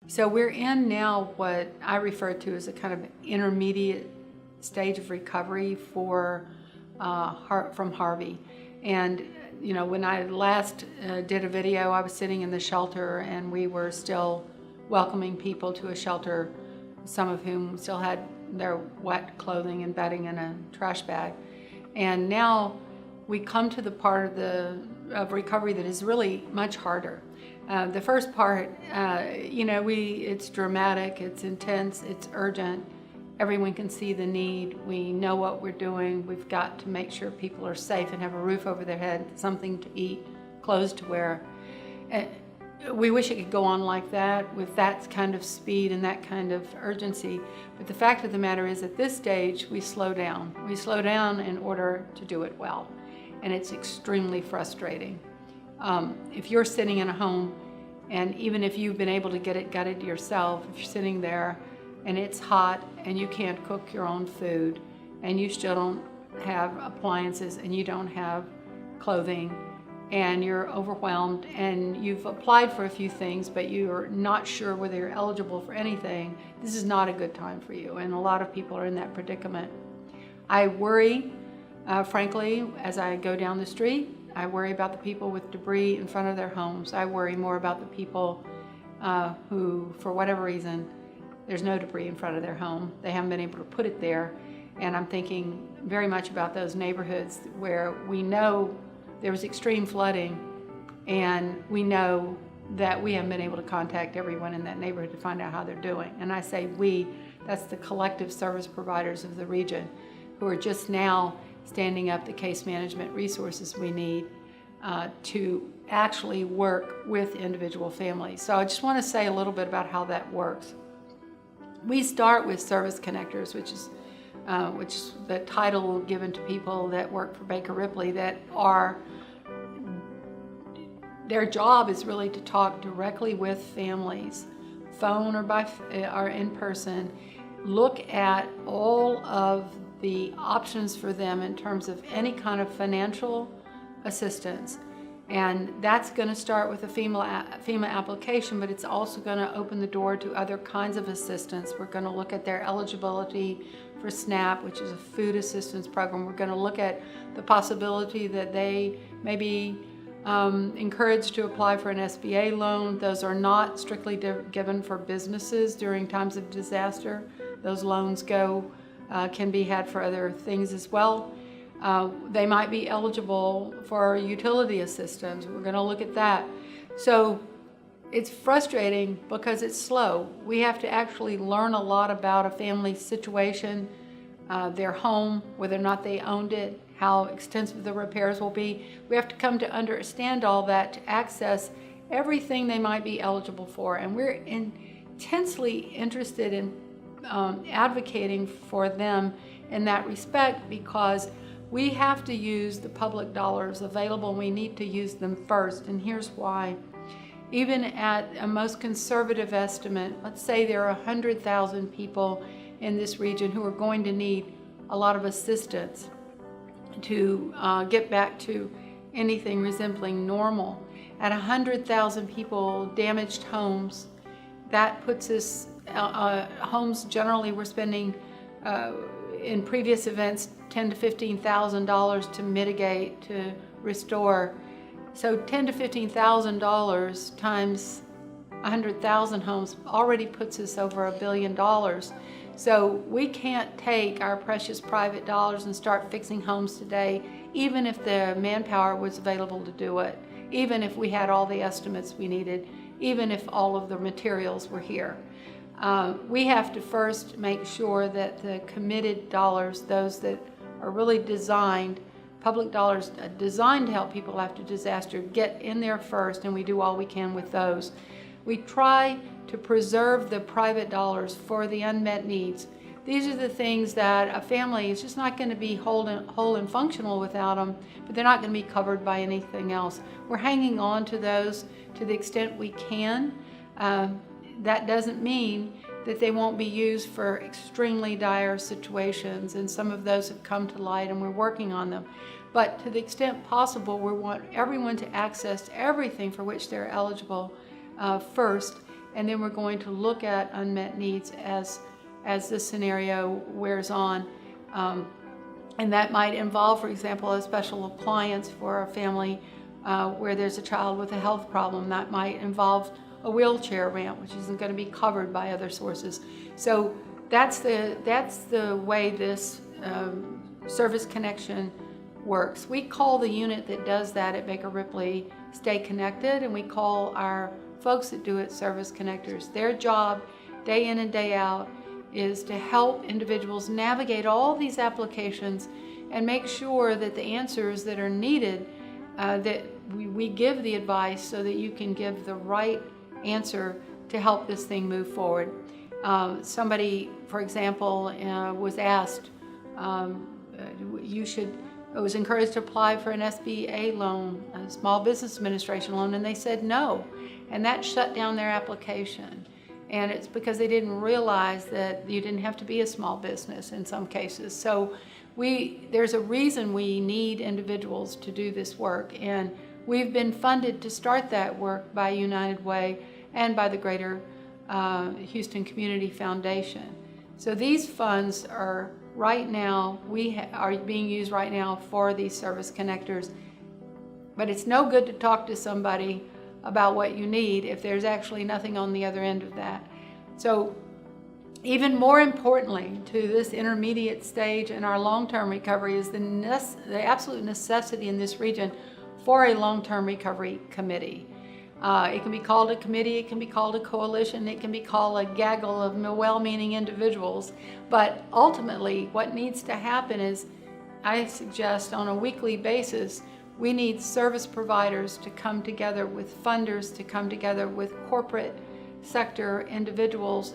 So we're in now what I refer to as a kind of intermediate stage of recovery from Harvey. And you know, when I last did a video, I was sitting in the shelter and we were still welcoming people to a shelter, some of whom still had their wet clothing and bedding in a trash bag. And now we come to the part of recovery that is really much harder. The first part, it's dramatic, it's intense, it's urgent. Everyone can see the need. We know what we're doing. We've got to make sure people are safe and have a roof over their head, something to eat, clothes to wear. We wish it could go on like that, with that kind of speed and that kind of urgency. But the fact of the matter is, at this stage, we slow down. We slow down in order to do it well. And it's extremely frustrating. If you're sitting in a home, and even if you've been able to get it gutted yourself, if you're sitting there and it's hot and you can't cook your own food and you still don't have appliances and you don't have clothing and you're overwhelmed and you've applied for a few things but you're not sure whether you're eligible for anything, this is not a good time for you. And a lot of people are in that predicament. I worry, frankly, as I go down the street. I worry about the people with debris in front of their homes. I worry more about the people who, for whatever reason, there's no debris in front of their home. They haven't been able to put it there. And I'm thinking very much about those neighborhoods where we know there was extreme flooding and we know that we haven't been able to contact everyone in that neighborhood to find out how they're doing. And I say we, that's the collective service providers of the region who are just now standing up the case management resources we need to actually work with individual families. So I just want to say a little bit about how that works. We start with service connectors, which is the title given to people that work for Baker Ripley that are, their job is really to talk directly with families, phone or in person, look at all of the options for them in terms of any kind of financial assistance. And that's going to start with a FEMA application, but it's also going to open the door to other kinds of assistance. We're going to look at their eligibility for SNAP, which is a food assistance program. We're going to look at the possibility that they may be encouraged to apply for an SBA loan. Those are not strictly given for businesses during times of disaster. Those loans can be had for other things as well. They might be eligible for utility assistance. We're going to look at that. So it's frustrating because it's slow. We have to actually learn a lot about a family's situation, their home, whether or not they owned it, how extensive the repairs will be. We have to come to understand all that to access everything they might be eligible for. And we're intensely interested in advocating for them in that respect, because we have to use the public dollars available and we need to use them first. And here's why. Even at a most conservative estimate, let's say there are 100,000 people in this region who are going to need a lot of assistance to get back to anything resembling normal. At 100,000 people, damaged homes, that puts us, homes generally we're spending in previous events $10,000 to $15,000 to mitigate, to restore. So $10,000 to $15,000 times 100,000 homes already puts us over $1 billion. So we can't take our precious private dollars and start fixing homes today, even if the manpower was available to do it, even if we had all the estimates we needed, even if all of the materials were here. We have to first make sure that the committed dollars, those that are really designed, public dollars designed to help people after disaster, get in there first, and we do all we can with those. We try to preserve the private dollars for the unmet needs. These are the things that a family is just not going to be whole and functional without them, but they're not going to be covered by anything else. We're hanging on to those to the extent we can. That doesn't mean that they won't be used for extremely dire situations, and some of those have come to light and we're working on them. But to the extent possible, we want everyone to access everything for which they're eligible first, and then we're going to look at unmet needs as this scenario wears on. And that might involve, for example, a special appliance for a family where there's a child with a health problem. That might involve a wheelchair ramp, which isn't going to be covered by other sources. So that's the way this service connection works. We call the unit that does that at Baker Ripley Stay Connected, and we call our folks that do it service connectors. Their job, day in and day out, is to help individuals navigate all these applications and make sure that the answers that are needed, that we give the advice so that you can give the right answer to help this thing move forward. Somebody, for example, was asked, was encouraged to apply for an SBA loan, a Small Business Administration loan, and they said no, and that shut down their application. And it's because they didn't realize that you didn't have to be a small business in some cases. So there's a reason we need individuals to do this work, and we've been funded to start that work by United Way and by the Greater Houston Community Foundation. So these funds are right now, are being used right now for these service connectors. But it's no good to talk to somebody about what you need if there's actually nothing on the other end of that. So even more importantly to this intermediate stage in our long-term recovery is the absolute necessity in this region for a long-term recovery committee. It can be called a committee, it can be called a coalition, it can be called a gaggle of well-meaning individuals, but ultimately what needs to happen is, I suggest on a weekly basis, we need service providers to come together with funders, to come together with corporate sector individuals,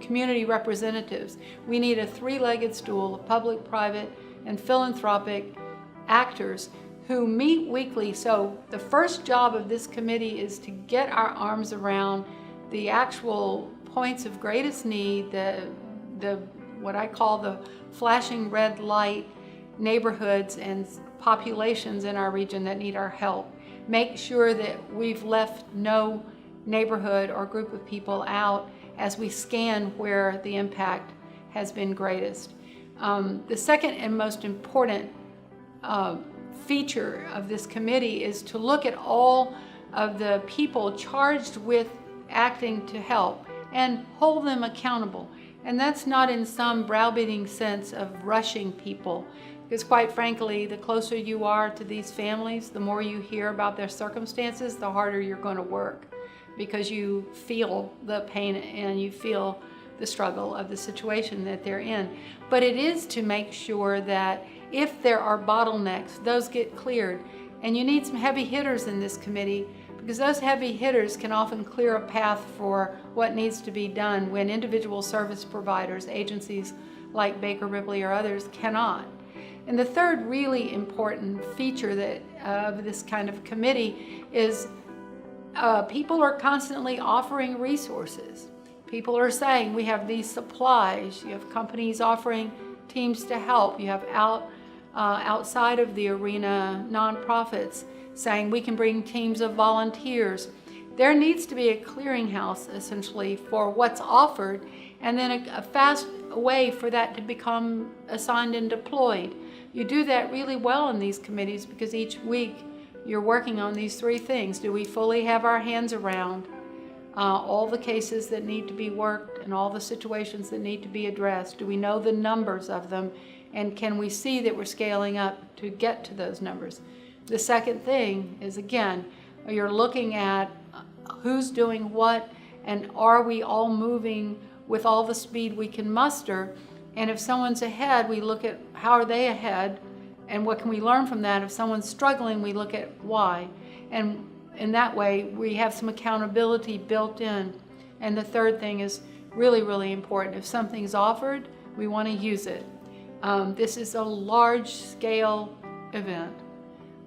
community representatives. We need a three-legged stool of public, private, and philanthropic actors who meet weekly. So the first job of this committee is to get our arms around the actual points of greatest need, the what I call the flashing red light neighborhoods and populations in our region that need our help. Make sure that we've left no neighborhood or group of people out as we scan where the impact has been greatest. The second and most important feature of this committee is to look at all of the people charged with acting to help and hold them accountable. And that's not in some browbeating sense of rushing people, because quite frankly, the closer you are to these families, the more you hear about their circumstances, the harder you're going to work, because you feel the pain and you feel the struggle of the situation that they're in. But it is to make sure that if there are bottlenecks, those get cleared. And you need some heavy hitters in this committee, because those heavy hitters can often clear a path for what needs to be done when individual service providers, agencies like Baker Ripley or others, cannot. And the third really important feature of this kind of committee is people are constantly offering resources. People are saying, we have these supplies. You have companies offering teams to help. You have outside of the arena nonprofits saying we can bring teams of volunteers. There needs to be a clearinghouse essentially for what's offered, and then a fast way for that to become assigned and deployed. You do that really well in these committees because each week you're working on these three things. Do we fully have our hands around all the cases that need to be worked and all the situations that need to be addressed? Do we know the numbers of them? And can we see that we're scaling up to get to those numbers? The second thing is, again, you're looking at who's doing what, and are we all moving with all the speed we can muster? And if someone's ahead, we look at how are they ahead and what can we learn from that. If someone's struggling, we look at why. And in that way, we have some accountability built in. And the third thing is really, really important. If something's offered, we want to use it. This is a large-scale event.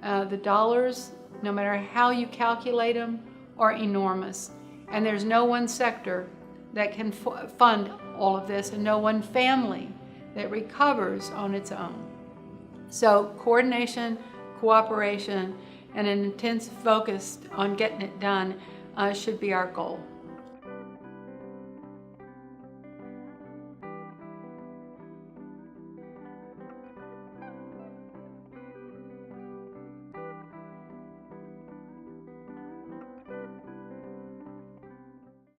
The dollars, no matter how you calculate them, are enormous. And there's no one sector that can fund all of this, and no one family that recovers on its own. So coordination, cooperation, and an intense focus on getting it done should be our goal.